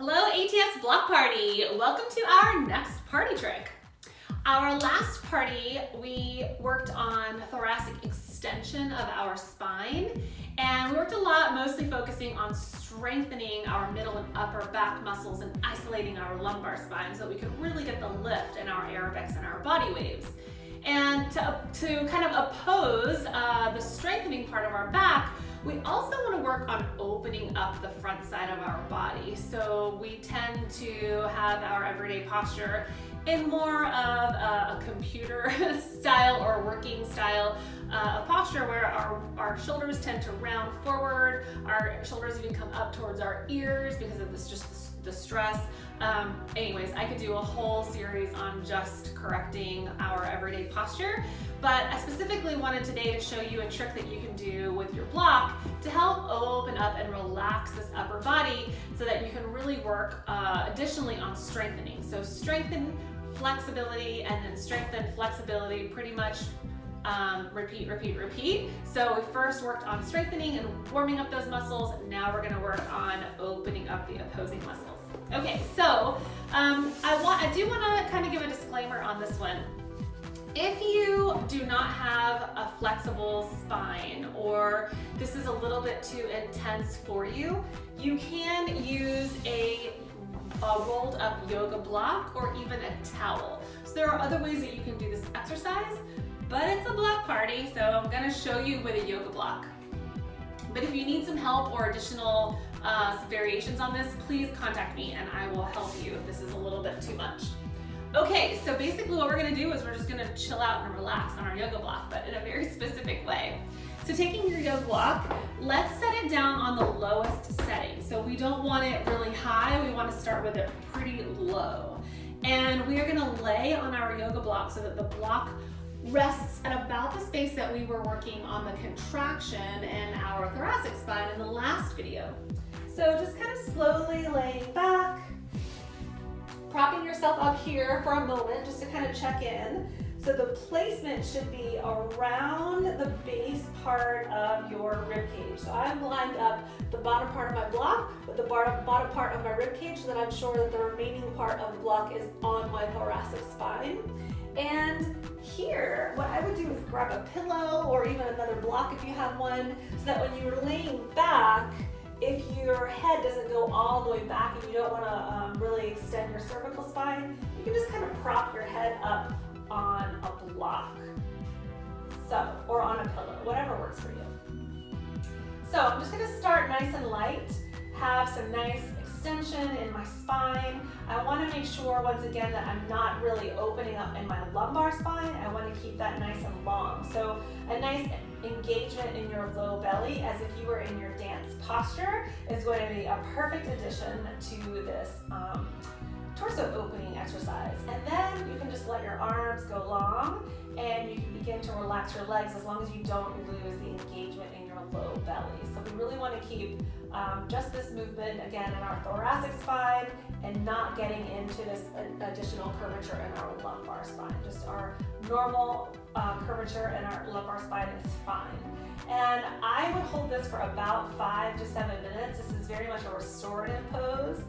Hello ATS block party. Welcome to our next party trick. Our last party, we worked on thoracic extension of our spine, and we worked a lot mostly focusing on strengthening our middle and upper back muscles and isolating our lumbar spine so that we could really get the lift in our aerobics and our body waves. And to kind of oppose the strengthening part of our back, we also want to work on opening up the front side of our body. So we tend to have our everyday posture in more of a computer style or working style of posture where our shoulders tend to round forward, our shoulders even come up towards our ears because of this the stress. Anyways, I could do a whole series on just correcting our everyday posture, but I specifically wanted today to show you a trick that you can do with your block to help open up and relax this upper body so that you can really work additionally on strengthening. So strengthen flexibility and then strengthen flexibility, pretty much repeat, repeat, repeat. So we first worked on strengthening and warming up those muscles. Now we're gonna work on opening up the opposing muscles. Okay, so I do wanna kind of give a disclaimer on this one. If you do not have a flexible spine or this is a little bit too intense for you, you can use a rolled up yoga block or even a towel. So there are other ways that you can do this exercise, but it's a block party, so I'm gonna show you with a yoga block. But if you need some help or additional variations on this, please contact me and I will help you if this is a little bit too much. Okay, so basically what we're gonna do is we're just gonna chill out and relax on our yoga block, but in a very specific way. So taking your yoga block, let's set it down on the lowest setting. So we don't want it really high, we wanna start with it pretty low. And we are gonna lay on our yoga block so that the block rests at about the space that we were working on the contraction in our thoracic spine in the last video. So just kind of slowly laying back, propping yourself up here for a moment just to kind of check in. So the placement should be around the base part of your rib cage. So I've lined up the bottom part of my block with the bottom part of my rib cage so that I'm sure that the remaining part of the block is on my thoracic spine. And here, what I would do is grab a pillow or even another block if you have one, so that when you're laying back, if your head doesn't go all the way back and you don't want to really extend your cervical spine, you can just kind of prop your head up on a block, or on a pillow, whatever works for you. So I'm just going to start nice and light, have some nice extension in my spine. I want to make sure once again that I'm not really opening up in my lumbar spine. I want to keep that nice and long. So a nice engagement in your low belly as if you were in your dance posture is going to be a perfect addition to this torso opening exercise. And then you can just let your arms go long and you can begin to relax your legs as long as you don't lose the engagement in your low belly. So we really want to keep just this movement again in our thoracic spine and not getting into this additional curvature in our lumbar spine. Just our normal curvature in our lumbar spine is fine. And I would hold this for about 5 to 7 minutes. This is very much a restorative pose.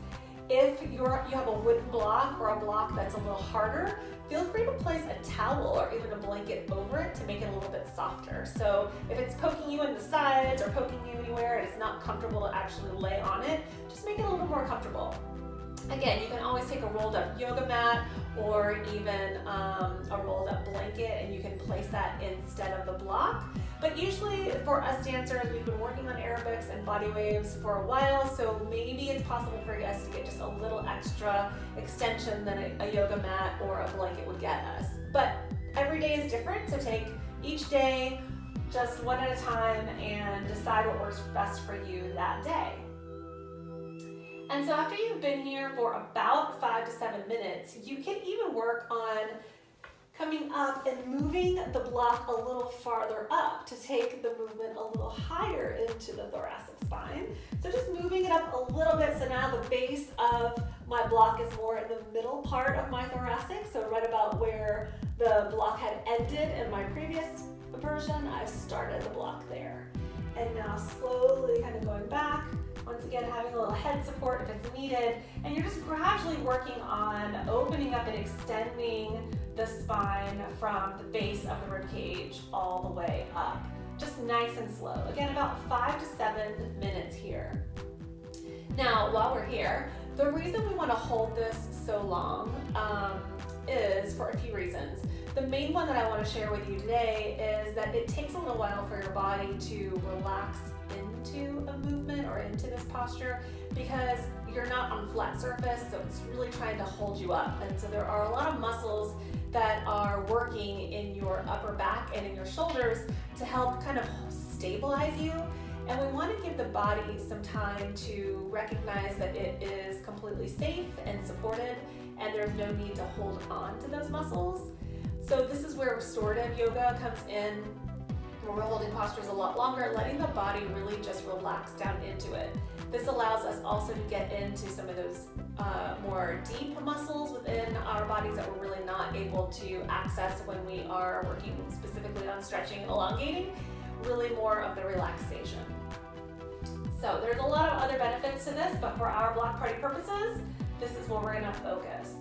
If you have a wooden block or a block that's a little harder, feel free to place a towel or even a blanket over it to make it a little bit softer. So if it's poking you in the sides or poking you anywhere and it's not comfortable to actually lay on it, just make it a little more comfortable. Again, you can always take a rolled up yoga mat or even a rolled up blanket and you can place that instead of the block. But usually for us dancers, we've been working on aerobics and body waves for a while, so maybe it's possible for us to get just a little extra extension than a yoga mat or a blanket would get us. But every day is different, so take each day just one at a time and decide what works best for you that day. And so after you've been here for about 5 to 7 minutes, you can even work on coming up and moving the block a little farther up to take the movement a little higher into the thoracic spine. So just moving it up a little bit, so now the base of my block is more in the middle part of my thoracic, so right about where the block had ended in my previous version, I've started the block there. And now slowly kind of going back, once again having a little head support if it's is needed, and you're just gradually working on opening up and extending the spine from the base of the rib cage all the way up. Just nice and slow. Again, about 5 to 7 minutes here. Now, while we're here, the reason we want to hold this so long is for a few reasons. The main one that I want to share with you today is that it takes a little while for your body to relax into a movement or into this posture because you're not on flat surface, so it's really trying to hold you up. And so there are a lot of muscles that are working in your upper back and in your shoulders to help kind of stabilize you. And we want to give the body some time to recognize that it is completely safe and supported, and there's no need to hold on to those muscles. So this is where restorative yoga comes in, where we're holding postures a lot longer, letting the body really just relax down into it. This allows us also to get into some of those more deep muscles within our bodies that we're really not able to access when we are working specifically on stretching and elongating, really more of the relaxation. So there's a lot of other benefits to this, but for our block party purposes, this is where we're gonna focus.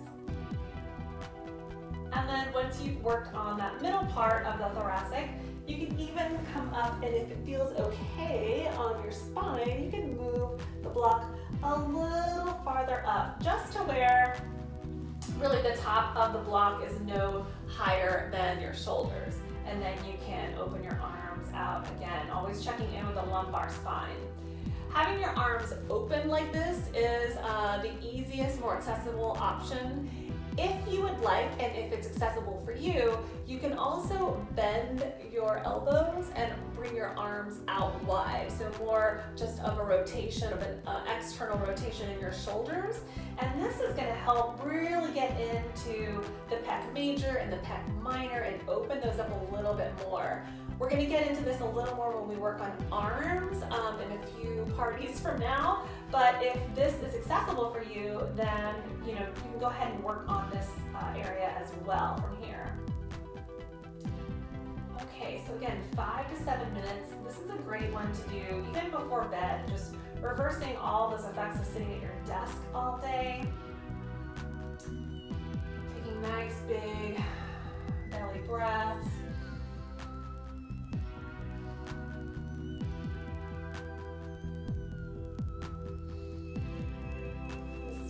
And then once you've worked on that middle part of the thoracic, you can even come up, and if it feels okay on your spine, you can move the block a little farther up, just to where really the top of the block is no higher than your shoulders. And then you can open your arms out again, always checking in with the lumbar spine. Having your arms open like this is the easiest, more accessible option. If you would like, and if it's accessible for you, you can also bend your elbows and bring your arms out wide. So more just of a rotation, of an external rotation in your shoulders. And this is gonna help really get into the pec major and the pec minor and open those up a little bit more. We're gonna get into this a little more when we work on arms in a few parties from now, but if this is accessible for you, then you can go ahead and work on this area as well from here. Okay, so again, 5 to 7 minutes. This is a great one to do even before bed, just reversing all those effects of sitting at your desk all day. Taking nice big belly breaths.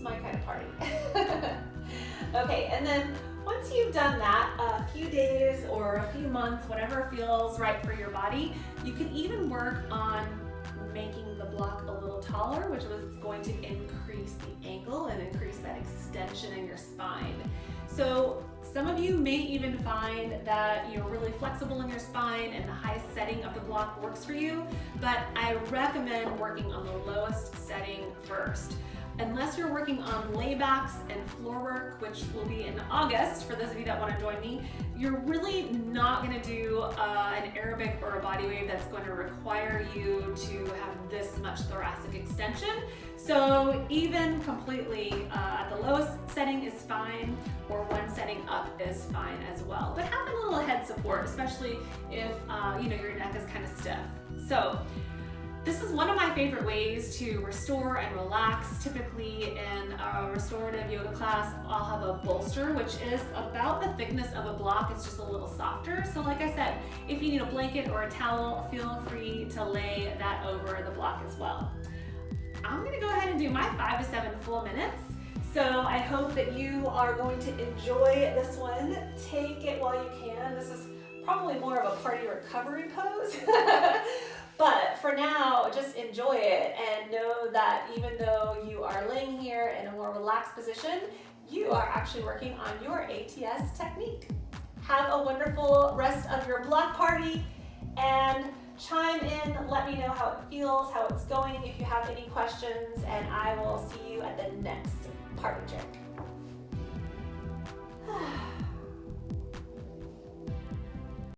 My kind of party. Okay, and then once you've done that, a few days or a few months, whatever feels right for your body, you can even work on making the block a little taller, which was going to increase the angle and increase that extension in your spine. So some of you may even find that you're really flexible in your spine and the highest setting of the block works for you, but I recommend working on the lowest setting first. Unless you're working on laybacks and floor work, which will be in August for those of you that want to join me, you're really not going to do an aerobic or a body wave that's going to require you to have this much thoracic extension. So even completely at the lowest setting is fine, or one setting up is fine as well. But have a little head support, especially if your neck is kind of stiff. So this is one of my favorite ways to restore and relax. Typically in a restorative yoga class, I'll have a bolster, which is about the thickness of a block. It's just a little softer. So like I said, if you need a blanket or a towel, feel free to lay that over the block as well. I'm gonna go ahead and do my 5 to 7 full minutes. So I hope that you are going to enjoy this one. Take it while you can. This is probably more of a party recovery pose. But for now, just enjoy it and know that even though you are laying here in a more relaxed position, you are actually working on your ATS technique. Have a wonderful rest of your block party and chime in, let me know how it feels, how it's going, if you have any questions, and I will see you at the next party trick.